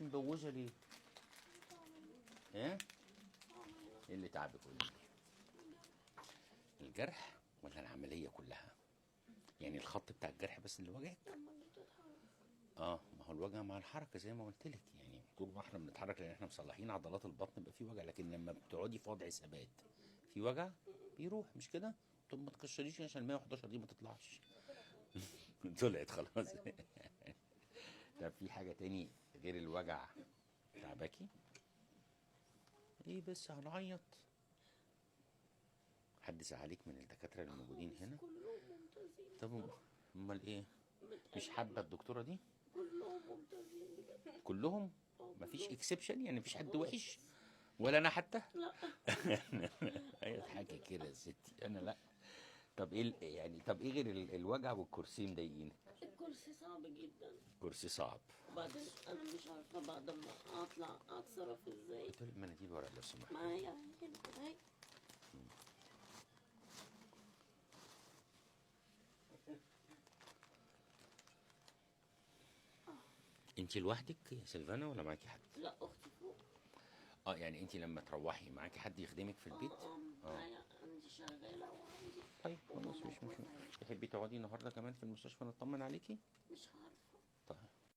انت مبوزه ليه؟ ايه؟ ايه اللي تعبك؟ قولي لي. الجرح ولا العمليه كلها؟ يعني الخط بتاع الجرح بس اللي وجعك؟ اه، ما هو الوجع مع الحركه زي ما قلت لك، يعني طول ما احنا بنتحرك لان احنا مصلحين عضلات البطن يبقى في وجع، لكن لما بتقعدي في وضع ثبات في وجع بيروح، مش كده؟ طب ما تكشريش عشان ال 111 دي ما تطلعش. طلعت خلاص. طب في حاجه تاني غير الوجع تعباكي؟ ايه بس هنعيط؟ حد زعلك من الدكاتره اللي موجودين هنا؟ كلهم ممتازين. طب امال ايه؟ مش متهيألي حابه الدكتوره دي؟ كلهم ممتازين بجد. كلهم؟ مفيش كلهم. اكسبشن يعني؟ مفيش حد وحش؟ خالص. ولا انا حتى؟ لا. اي حاجه كده يا ستي، انا لا. طب ايه يعني طب ايه غير الوجع والكرسي مضايقينك؟ الكرسي صعب جدا. كرسي صعب. وبعدين انا مش عارفه بعد ما اطلع اتصرف ازاي. هاتوا لي المناديل ورق لو سمحت. معايا هنا اهي. انت لوحدك يا سيلفانا ولا معاكي حد؟ لا، اختي فوق. اه، يعني انت لما تروحي معاكي حد يخدمك في البيت؟ معايا عندي شغاله وعندي. طيب خلاص، وماما مش موجودة. تحبي تقعدي النهارده كمان في المستشفى نطمن عليكي؟ مش